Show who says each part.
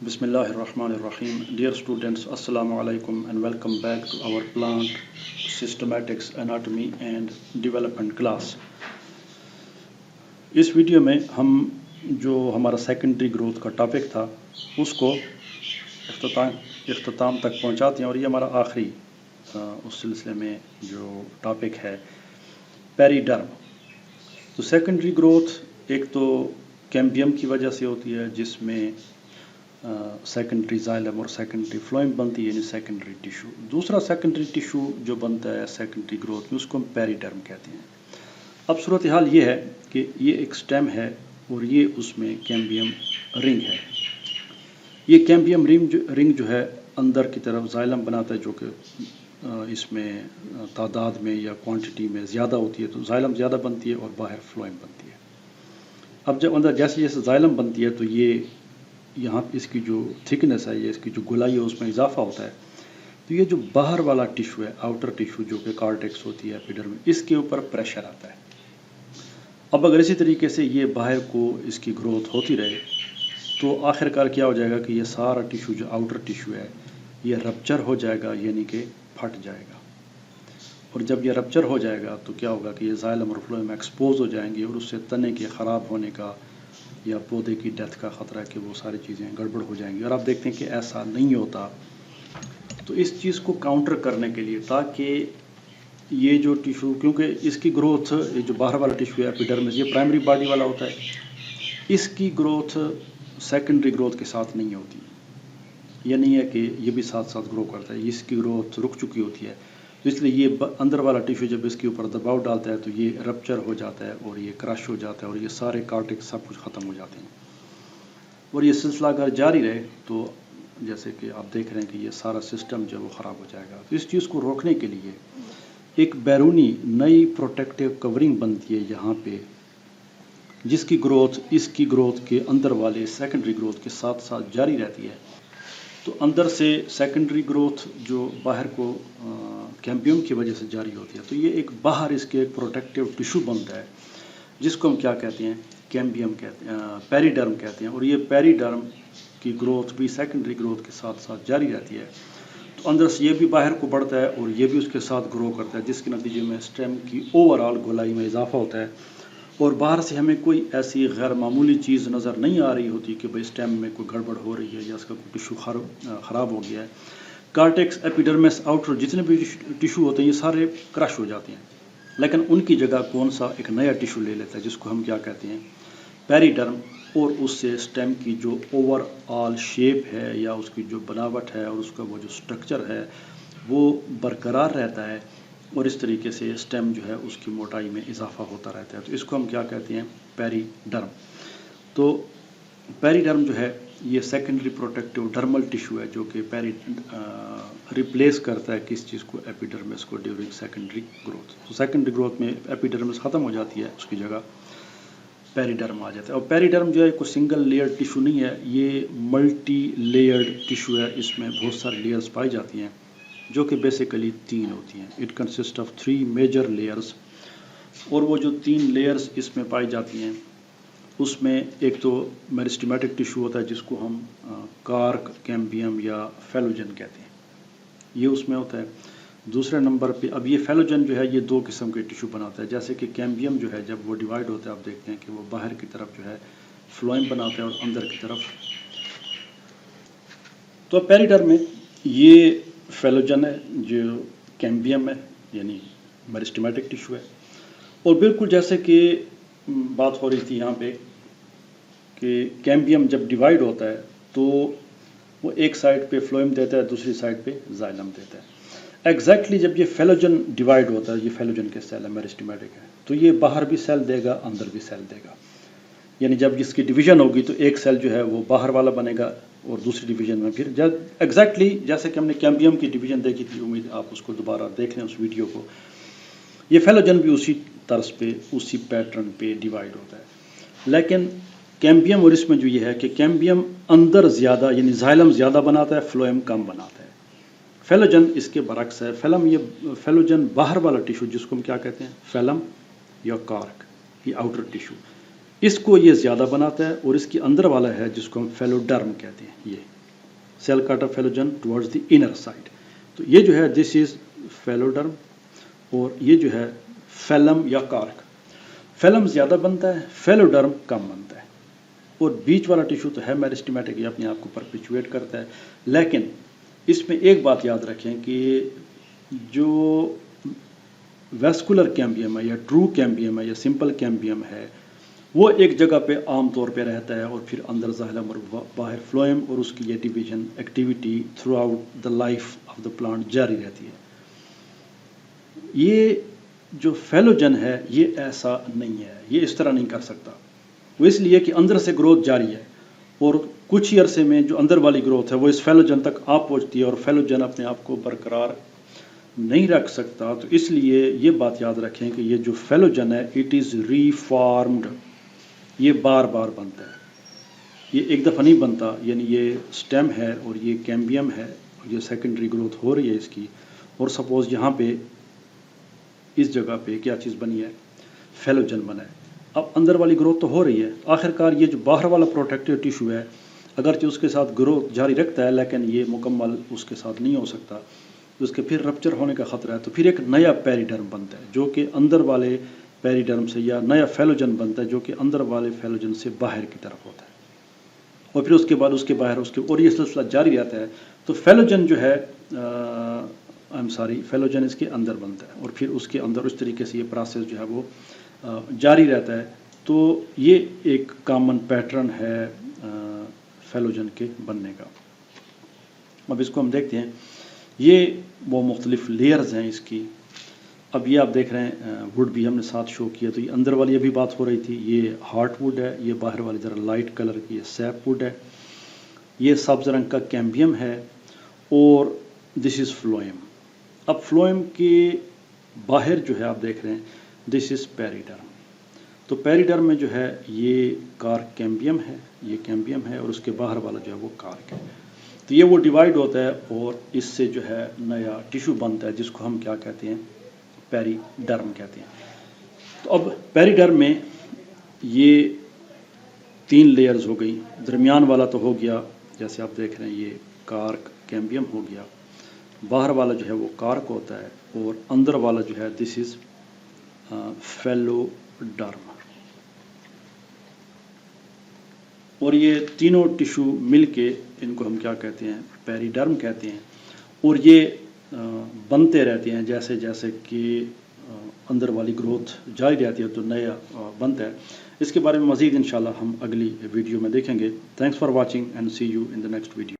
Speaker 1: Bismillah ar-Rahman ar-Rahim. Dear students, Assalamu alaikum and welcome back to our plant systematics anatomy and development class. इस video में हम जो हमारा secondary growth का topic था उसको इख्तिताम तक पहुंचाते हैं और ये हमारा आखिरी उस सिलसिले में जो टॉपिक है पेरिडर्म। तो सेकेंडरी ग्रोथ एक तो कैम्बियम की वजह से होती है जिसमें सेकेंडरी जाइलम और सेकेंडरी फ्लोएम बनती है यानी सेकेंडरी टिश्यू। दूसरा सेकेंडरी टिश्यू जो बनता है सेकेंडरी ग्रोथ में उसको हम पेरिडर्म कहते हैं। अब सूरत हाल ये है कि ये एक स्टेम है और ये उसमें कैम्बियम रिंग है। ये कैम्बियम रिंग जो है अंदर की तरफ जाइलम बनाता है जो कि इसमें तादाद में या क्वांटिटी में ज़्यादा होती है, तो जाइलम ज़्यादा बनती है और बाहर फ्लोएम बनती है। अब जब अंदर जैसे जैसे जाइलम बनती है तो ये यहाँ इसकी जो थिकनेस है या इसकी जो गोलाई है उसमें इजाफा होता है, तो ये जो बाहर वाला टिश्यू है आउटर टिश्यू जो कि कॉर्टेक्स होती है एपिडर्म, इसके ऊपर प्रेशर आता है। अब अगर इसी तरीके से ये बाहर को इसकी ग्रोथ होती रहे तो आखिरकार क्या हो जाएगा कि ये सारा टिश्यू जो आउटर टिश्यू है ये रप्चर हो जाएगा यानी कि फट जाएगा। और जब ये रप्चर हो जाएगा तो क्या होगा कि ये जाइलम और फ्लोएम एक्सपोज हो जाएंगे और उससे तने के ख़राब होने का या पौधे की डेथ का ख़तरा है कि वो सारी चीज़ें गड़बड़ हो जाएंगी। और आप देखते हैं कि ऐसा नहीं होता। तो इस चीज़ को काउंटर करने के लिए ताकि ये जो टिश्यू, क्योंकि इसकी ग्रोथ ये जो बाहर वाला टिश्यू है एपिडर्मिस ये प्राइमरी बॉडी वाला होता है, इसकी ग्रोथ सेकेंडरी ग्रोथ के साथ नहीं होती। ये नहीं है कि ये भी साथ साथ ग्रो करता है, इसकी ग्रोथ रुक चुकी होती है। तो इसलिए ये अंदर वाला टिश्यू जब इसके ऊपर दबाव डालता है तो ये रप्चर हो जाता है और ये क्रश हो जाता है और ये सारे कॉर्टेक्स सब कुछ ख़त्म हो जाते हैं। और ये सिलसिला अगर जारी रहे तो जैसे कि आप देख रहे हैं कि ये सारा सिस्टम जो है वो ख़राब हो जाएगा। तो इस चीज़ को रोकने के लिए एक बैरूनी नई प्रोटेक्टिव कवरिंग बनती है यहाँ पे, जिसकी ग्रोथ इसकी ग्रोथ के अंदर वाले सेकेंडरी ग्रोथ के साथ साथ जारी रहती है। तो अंदर से सेकेंडरी ग्रोथ जो बाहर को कैम्बियम की वजह से जारी होती है, तो ये एक बाहर इसके एक प्रोटेक्टिव टिश्यू बनता है जिसको हम क्या कहते हैं, कैम्बियम कहते हैं, पेरिडर्म कहते हैं। और ये पेरिडर्म की ग्रोथ भी सेकेंडरी ग्रोथ के साथ साथ जारी रहती है। तो अंदर से ये भी बाहर को बढ़ता है और ये भी उसके साथ ग्रो करता है, जिसके नतीजे में स्टेम की ओवरऑल गोलाई में इजाफा होता है। और बाहर से हमें कोई ऐसी गैर मामूली चीज़ नज़र नहीं आ रही होती कि भाई स्टेम में कोई गड़बड़ हो रही है या इसका कोई टिश्यू ख़राब हो गया है। कॉर्टेक्स एपिडर्मिस आउटर जितने भी टिश्यू होते हैं ये सारे क्रश हो जाते हैं, लेकिन उनकी जगह कौन सा एक नया टिश्यू ले लेता है जिसको हम क्या कहते हैं, पेरिडर्म। और उससे स्टेम की जो ओवरऑल शेप है या उसकी जो बनावट है और उसका वो जो स्ट्रक्चर है वो बरकरार रहता है और इस तरीके से स्टेम जो है उसकी मोटाई में इजाफा होता रहता है। तो इसको हम क्या कहते हैं, पेरिडर्म। तो पेरिडर्म जो है ये सेकेंडरी प्रोटेक्टिव डर्मल टिश्यू है जो कि रिप्लेस करता है किस चीज़ को, एपिडर्मिस को ड्यूरिंग सेकेंडरी ग्रोथ। तो सेकेंडरी ग्रोथ में एपिडर्मिस ख़त्म हो जाती है, उसकी जगह पेरिडर्म आ जाता है। और पेरिडर्म जो है कोई सिंगल लेयर टिश्यू नहीं है, ये मल्टी लेयर्ड टिश्यू है। इसमें बहुत सारी लेयर्स पाई जाती हैं जो कि बेसिकली 3 होती हैं। It consist of 3 major layers. और वो जो 3 लेयर्स इसमें पाई जाती हैं उसमें एक तो मेरिस्टेमेटिक टिश्यू होता है जिसको हम कार्क, कैम्बियम या फेलोजन कहते हैं, ये उसमें होता है। दूसरे नंबर पे अब ये फेलोजन जो है ये 2 किस्म के टिश्यू बनाता है। जैसे कि कैम्बियम जो है जब वो डिवाइड होता है आप देखते हैं कि वो बाहर की तरफ जो है फ्लोएम बनाता है और अंदर की तरफ। तो पेरिडर्म में ये फेलोजन है जो कैम्बियम है यानी मेरिस्टेमेटिक टिश्यू है। और बिल्कुल जैसे कि बात हो रही थी यहाँ पे कि कैम्बियम जब डिवाइड होता है तो वो एक साइड पे फ्लोएम देता है, दूसरी साइड पे जाइलम देता है। एग्जैक्टली जब ये फेलोजन डिवाइड होता है, ये फेलोजन के सेल है, मेरिस्टेमेटिक है, तो ये बाहर भी सेल देगा अंदर भी सेल देगा। यानी जब इसकी डिवीजन होगी तो एक सेल जो है वो बाहर वाला बनेगा और दूसरी डिवीजन में फिर जब एग्जैक्टली जैसे कि हमने कैम्बियम की डिवीजन देखी थी, उम्मीद आप उसको दोबारा देख लें उस वीडियो को, ये फेलोजन भी उसी तर्ज पे उसी पैटर्न पे डिवाइड होता है। लेकिन कैम्बियम और इसमें जो ये है कि कैम्बियम अंदर ज़्यादा यानी जाइलम ज़्यादा बनाता है, फ्लोएम कम बनाता है। फेलोजन इसके बरक्स है। फेलोजन बाहर वाला टिश्यू जिसको हम क्या कहते हैं, फेलम या कार्क, ये आउटर टिश्यू। اس کو یہ زیادہ بناتا ہے، اور اس کے اندر والا ہے جس کو ہم فیلوڈرم کہتے ہیں، یہ سیل کاٹا فیلوجن ٹورڈز دی انر سائڈ. تو یہ جو ہے دس از فیلوڈرم، اور یہ جو ہے فیلم یا کارک. فیلم زیادہ بنتا ہے، فیلوڈرم کم بنتا ہے، اور بیچ والا ٹیشو تو ہے میرسٹیمیٹک، یہ اپنے آپ کو پرپیچویٹ کرتا ہے. لیکن اس میں ایک بات یاد رکھیں کہ جو ویسکولر کیمبیم ہے یا ٹرو کیمبیم ہے یا سمپل کیمبیم ہے، وہ ایک جگہ پہ عام طور پہ رہتا ہے، اور پھر اندر زائلم اور باہر فلوئم، اور اس کی یہ division activity throughout the life of the plant جاری رہتی ہے. یہ جو فیلوجن ہے یہ ایسا نہیں ہے، یہ اس طرح نہیں کر سکتا. وہ اس لیے کہ اندر سے گروتھ جاری ہے، اور کچھ ہی عرصے میں جو اندر والی گروتھ ہے وہ اس فیلوجن تک آ پہنچتی ہے، اور فیلوجن اپنے آپ کو برقرار نہیں رکھ سکتا. تو اس لیے یہ بات یاد رکھیں کہ یہ جو فیلوجن ہے اٹ از ری فارمڈ، یہ بار بار بنتا ہے، یہ ایک دفعہ نہیں بنتا. یعنی یہ سٹیم ہے اور یہ کیمبیم ہے، اور یہ سیکنڈری گروتھ ہو رہی ہے اس کی. اور سپوز یہاں پہ اس جگہ پہ کیا چیز بنی ہے، فیلوجن بنا ہے. اب اندر والی گروتھ تو ہو رہی ہے، آخر کار یہ جو باہر والا پروٹیکٹیو ٹیشو ہے اگرچہ اس کے ساتھ گروتھ جاری رکھتا ہے، لیکن یہ مکمل اس کے ساتھ نہیں ہو سکتا، اس کے پھر رپچر ہونے کا خطرہ ہے. تو پھر ایک نیا پیریڈرم بنتا ہے جو کہ اندر والے پیریڈرم سے، یا نیا فیلوجن بنتا ہے جو کہ اندر والے فیلوجن سے باہر کی طرف ہوتا ہے، اور پھر اس کے بعد اس کے باہر اس کے، اور یہ سلسلہ جاری رہتا ہے. تو فیلوجن جو ہے فیلوجن اس کے اندر بنتا ہے، اور پھر اس کے اندر اس طریقے سے یہ پروسیس جو ہے وہ جاری رہتا ہے. تو یہ ایک کامن پیٹرن ہے فیلوجن کے بننے کا. اب اس کو ہم دیکھتے ہیں، یہ وہ مختلف لیئرز ہیں اس کی. اب یہ آپ دیکھ رہے ہیں ووڈ بھی ہم نے ساتھ شو کیا، تو یہ اندر والی ابھی بات ہو رہی تھی، یہ ہارٹ ووڈ ہے، یہ باہر والی ذرا لائٹ کلر کی یہ سیپ ووڈ ہے، یہ سبز رنگ کا کیمبیم ہے، اور دس از فلوئم. اب فلوئم کے باہر جو ہے آپ دیکھ رہے ہیں دس از پیریڈرم. تو پیریڈرم میں جو ہے یہ کارک کیمبیم ہے، یہ کیمبیم ہے، اور اس کے باہر والا جو ہے وہ کارک ہے. تو یہ وہ ڈیوائیڈ ہوتا ہے، اور اس سے جو ہے نیا ٹیشو بنتا ہے جس کو ہم کیا کہتے ہیں، پیریڈرم کہتے ہیں. تو اب پیریڈرم میں یہ 3 لیئرز ہو گئی. درمیان والا تو ہو گیا جیسے آپ دیکھ رہے ہیں، یہ کارک کیمبیم ہو گیا، باہر والا جو ہے وہ کارک ہوتا ہے، اور اندر والا جو ہے دس از فیلوڈرم. اور یہ تینوں ٹیشو مل کے ان کو ہم کیا کہتے ہیں، پیریڈرم کہتے ہیں. اور یہ بنتے رہتے ہیں جیسے جیسے کہ اندر والی گروتھ جاری رہتی ہے تو نیا بنتا ہے. اس کے بارے میں مزید انشاءاللہ ہم اگلی ویڈیو میں دیکھیں گے. Thanks for watching and see you in the next video.